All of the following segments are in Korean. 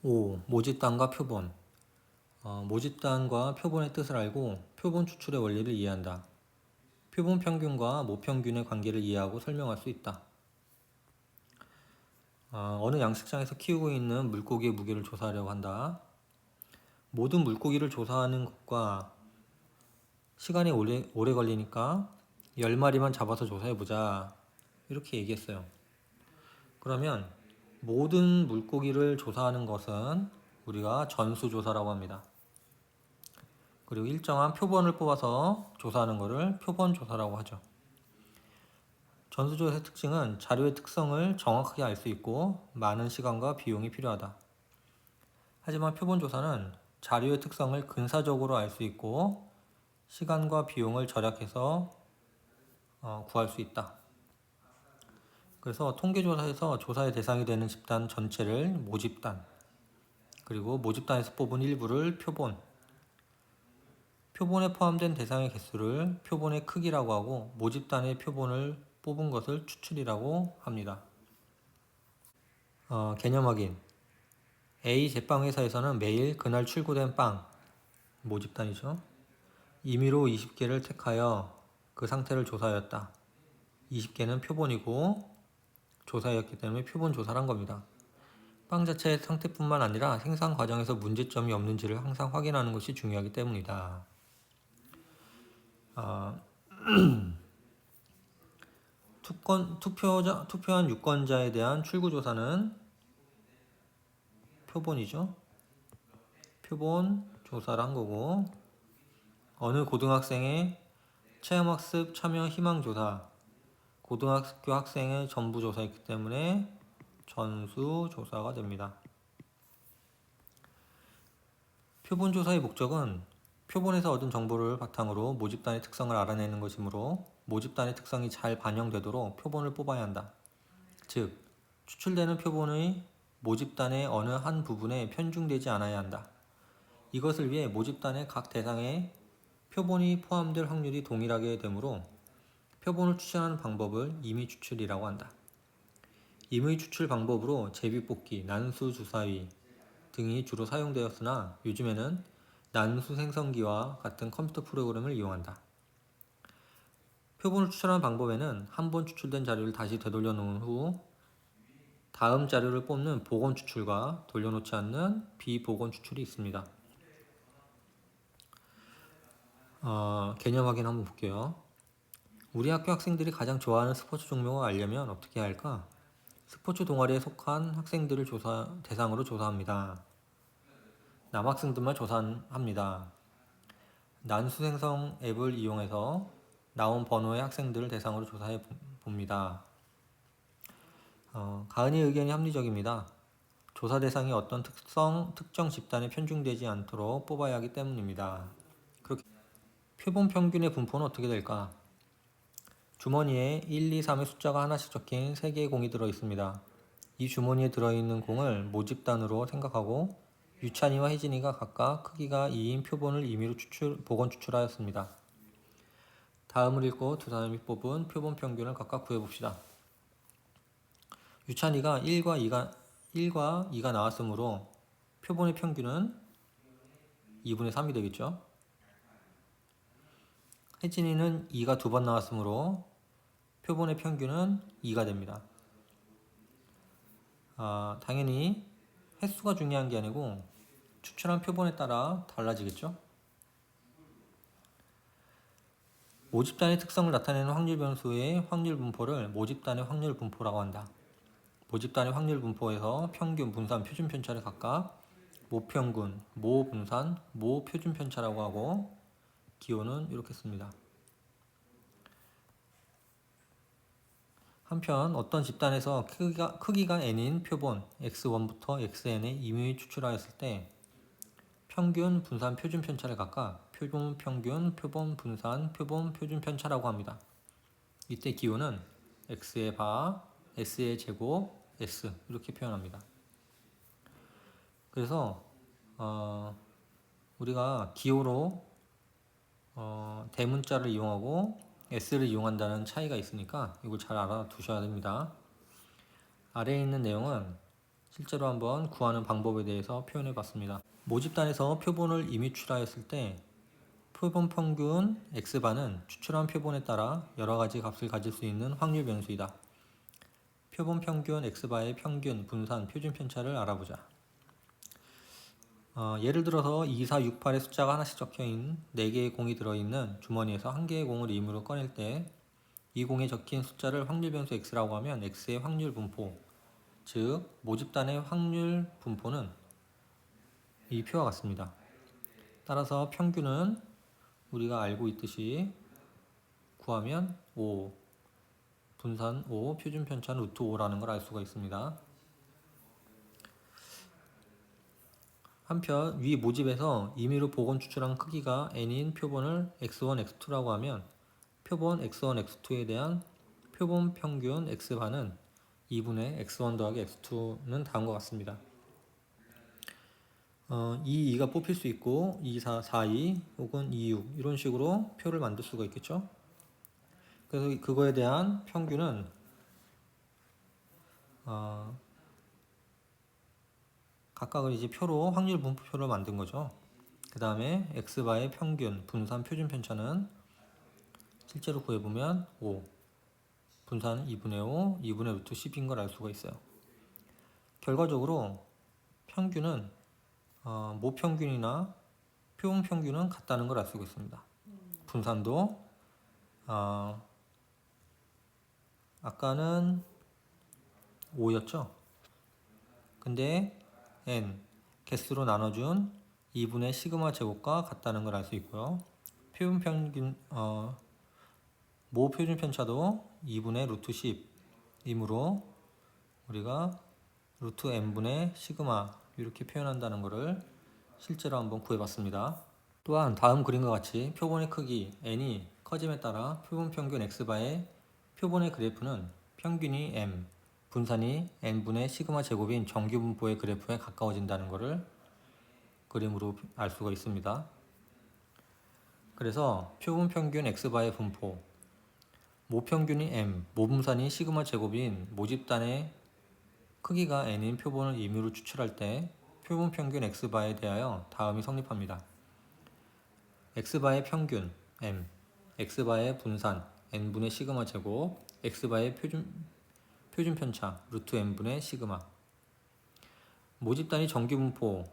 5. 모집단과 표본. 모집단과 표본의 뜻을 알고 표본 추출의 원리를 이해한다. 표본 평균과 모평균의 관계를 이해하고 설명할 수 있다. 어느 양식장에서 키우고 있는 물고기의 무게를 조사하려고 한다. 모든 물고기를 조사하는 것과 시간이 오래 걸리니까 10마리만 잡아서 조사해보자. 이렇게 얘기했어요. 그러면 모든 물고기를 조사하는 것은 우리가 전수조사라고 합니다. 그리고 일정한 표본을 뽑아서 조사하는 것을 표본조사라고 하죠. 전수조사의 특징은 자료의 특성을 정확하게 알 수 있고 많은 시간과 비용이 필요하다. 하지만 표본조사는 자료의 특성을 근사적으로 알 수 있고 시간과 비용을 절약해서 구할 수 있다. 그래서 통계조사에서 조사의 대상이 되는 집단 전체를 모집단, 그리고 모집단에서 뽑은 일부를 표본, 표본에 포함된 대상의 개수를 표본의 크기라고 하고 모집단의 표본을 뽑은 것을 추출이라고 합니다. 개념 확인. A 제빵회사에서는 매일 그날 출고된 빵, 모집단이죠. 임의로 20개를 택하여 그 상태를 조사하였다. 20개는 표본이고 조사였기 때문에 표본 조사를 한 겁니다. 빵 자체의 상태뿐만 아니라 생산 과정에서 문제점이 없는지를 항상 확인하는 것이 중요하기 때문이다. 투표한 유권자에 대한 출구조사는 표본이죠. 표본 조사를 한 거고, 어느 고등학생의 체험학습 참여 희망조사, 고등학교 학생의 전부조사이기 때문에 전수조사가 됩니다. 표본조사의 목적은 표본에서 얻은 정보를 바탕으로 모집단의 특성을 알아내는 것이므로 모집단의 특성이 잘 반영되도록 표본을 뽑아야 한다. 즉, 추출되는 표본의 모집단의 어느 한 부분에 편중되지 않아야 한다. 이것을 위해 모집단의 각 대상에 표본이 포함될 확률이 동일하게 되므로 표본을 추출하는 방법을 임의 추출이라고 한다. 임의 추출 방법으로 제비뽑기, 난수주사위 등이 주로 사용되었으나 요즘에는 난수생성기와 같은 컴퓨터 프로그램을 이용한다. 표본을 추출하는 방법에는 한 번 추출된 자료를 다시 되돌려 놓은 후 다음 자료를 뽑는 복원 추출과 돌려놓지 않는 비복원 추출이 있습니다. 개념 확인 한번 볼게요. 우리 학교 학생들이 가장 좋아하는 스포츠 종목을 알려면 어떻게 해야 할까? 스포츠 동아리에 속한 학생들을 대상으로 조사합니다. 남학생들만 조사합니다. 난수생성 앱을 이용해서 나온 번호의 학생들을 대상으로 조사해 봅니다. 가은이의 의견이 합리적입니다. 조사 대상이 어떤 특정 집단에 편중되지 않도록 뽑아야 하기 때문입니다. 그렇게 표본 평균의 분포는 어떻게 될까? 주머니에 1, 2, 3의 숫자가 하나씩 적힌 3개의 공이 들어있습니다. 이 주머니에 들어있는 공을 모집단으로 생각하고 유찬이와 혜진이가 각각 크기가 2인 표본을 임의로 복원 추출하였습니다. 다음을 읽고 두 사람이 뽑은 표본 평균을 각각 구해봅시다. 유찬이가 1과 2가 나왔으므로 표본의 평균은 2분의 3이 되겠죠. 혜진이는 2가 2번 나왔으므로 표본의 평균은 2가 됩니다. 당연히 횟수가 중요한 게 아니고 추출한 표본에 따라 달라지겠죠. 모집단의 특성을 나타내는 확률 변수의 확률 분포를 모집단의 확률 분포라고 한다. 모집단의 확률 분포에서 평균, 분산, 표준 편차를 각각 모평균, 모분산, 모표준 편차라고 하고 기호는 이렇게 씁니다. 한편 어떤 집단에서 크기가 n인 표본 x1부터 xn에 임의 추출하였을 때 평균, 분산, 표준 편차를 각각 표본 평균, 표본 분산, 표본 표준 편차라고 합니다. 이때 기호는 x의 바, s의 제곱, s 이렇게 표현합니다. 그래서 우리가 기호로 대문자를 이용하고 s를 이용한다는 차이가 있으니까 이걸 잘 알아두셔야 됩니다. 아래에 있는 내용은 실제로 한번 구하는 방법에 대해서 표현해 봤습니다. 모집단에서 표본을 임의추라했을 때 표본 평균 x반은 추출한 표본에 따라 여러 가지 값을 가질 수 있는 확률 변수이다. 표본 평균 x바의 평균, 분산, 표준 편차를 알아보자. 예를 들어서 2, 4, 6, 8의 숫자가 하나씩 적혀있는 4개의 공이 들어있는 주머니에서 한 개의 공을 임의로 꺼낼 때 이 공에 적힌 숫자를 확률 변수 x라고 하면 x의 확률 분포, 즉 모집단의 확률 분포는 이 표와 같습니다. 따라서 평균은 우리가 알고 있듯이 구하면 5, 분산 5, 표준 편차는 루트 5라는 걸 알 수가 있습니다. 한편 위 모집에서 임의로 복원 추출한 크기가 n인 표본을 x1, x2라고 하면 표본 x1, x2에 대한 표본 평균 x반은 2분의 x1 더하기 x2는 다음과 같습니다. 2, 2가 뽑힐 수 있고 2, 4, 4, 2 혹은 2, 6 이런 식으로 표를 만들 수가 있겠죠. 그래서 그거에 대한 평균은 각각을 이제 표로 확률 분포표로 만든 거죠. 그 다음에 x바의 평균, 분산, 표준 편차는 실제로 구해보면 5, 분산 2분의 5, 2분의 루트 10인 걸 알 수가 있어요. 결과적으로 평균은 모평균이나 표본 평균은 같다는 걸 알 수가 있습니다. 분산도 아까는 5였죠. 근데 n 개수로 나눠준 2분의 시그마 제곱과 같다는 걸 알 수 있고요. 표본 평균 모 표준 편차도 2분의 루트 10이므로 우리가 루트 n분의 시그마 이렇게 표현한다는 것을 실제로 한번 구해봤습니다. 또한 다음 그림과 같이 표본의 크기 n이 커짐에 따라 표본 평균 x바의 표본의 그래프는 평균이 m, 분산이 n분의 시그마 제곱인 정규 분포의 그래프에 가까워진다는 것을 그림으로 알 수가 있습니다. 그래서 표본 평균 x바의 분포, 모평균이 m, 모분산이 시그마 제곱인 모집단의 크기가 n인 표본을 임의로 추출할 때 표본 평균 x바에 대하여 다음이 성립합니다. x바의 평균 m, x바의 분산 n분의 시그마 제곱, x바의 표준 편차 루트 n분의 시그마. 모집단이 정기분포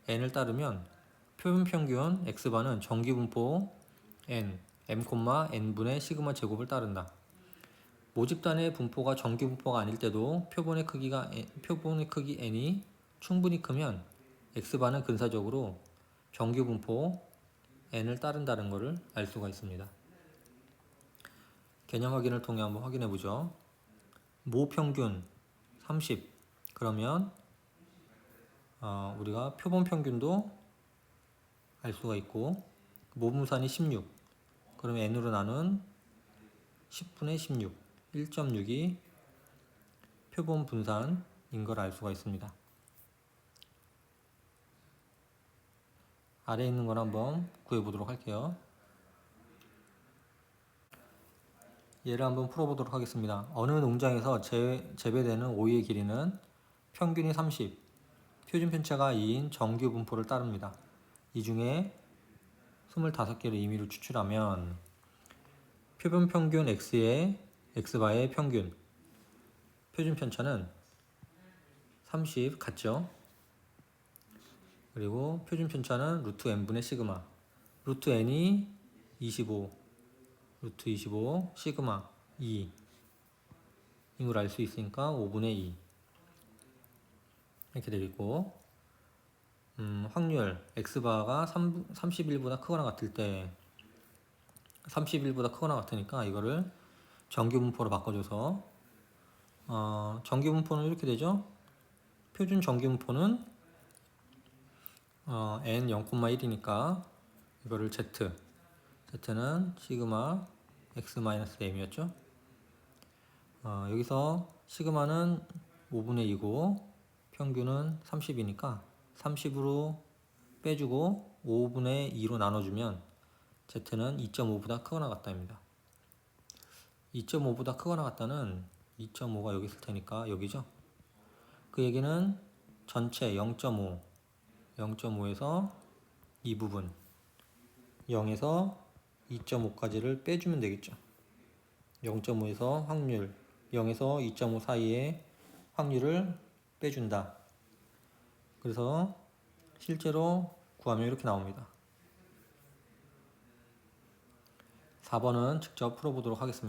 n을 따르면 표본 평균 x바는 정기분포 n, m, n분의 시그마 제곱을 따른다. 모집단의 분포가 정기분포가 아닐 때도 표본의 크기 n이 충분히 크면 x바는 근사적으로 정기분포 n을 따른다는 것을 알 수가 있습니다. 개념 확인을 통해 한번 확인해 보죠. 모평균 30 그러면 우리가 표본 평균도 알 수가 있고 모분산이 16 그러면 n으로 나눈 10분의 16 1.6이 표본 분산인 걸 알 수가 있습니다. 아래에 있는 걸 한번 구해보도록 할게요. 얘를 한번 풀어보도록 하겠습니다. 어느 농장에서 재배되는 오이의 길이는 평균이 30, 표준 편차가 2인 정규 분포를 따릅니다. 이 중에 25개를 임의로 추출하면 표본 평균 x의 x바의 평균, 표준 편차는 30 같죠? 그리고 표준 편차는 루트 n분의 시그마, 루트 n이 25, 루트 25 시그마 2 이걸 알 수 있으니까 5분의 2 이렇게 되겠고 확률 x바가 31보다 크거나 같을 때 31보다 크거나 같으니까 이거를 정규분포로 바꿔줘서 정규분포는 이렇게 되죠. 표준 정규분포는 n 0,1이니까 이거를 z는 시그마 x-m이었죠. 여기서 시그마는 5분의 2고 평균은 30이니까 30으로 빼주고 5분의 2로 나눠주면 z는 2.5보다 크거나 같다입니다. 2.5보다 크거나 같다는 2.5가 여기 있을 테니까 여기죠. 그 얘기는 전체 0.5, 0.5에서 이 부분 0에서 2.5까지를 빼주면 되겠죠. 0.5에서 확률 0에서 2.5 사이의 확률을 빼준다. 그래서 실제로 구하면 이렇게 나옵니다. 4번은 직접 풀어보도록 하겠습니다.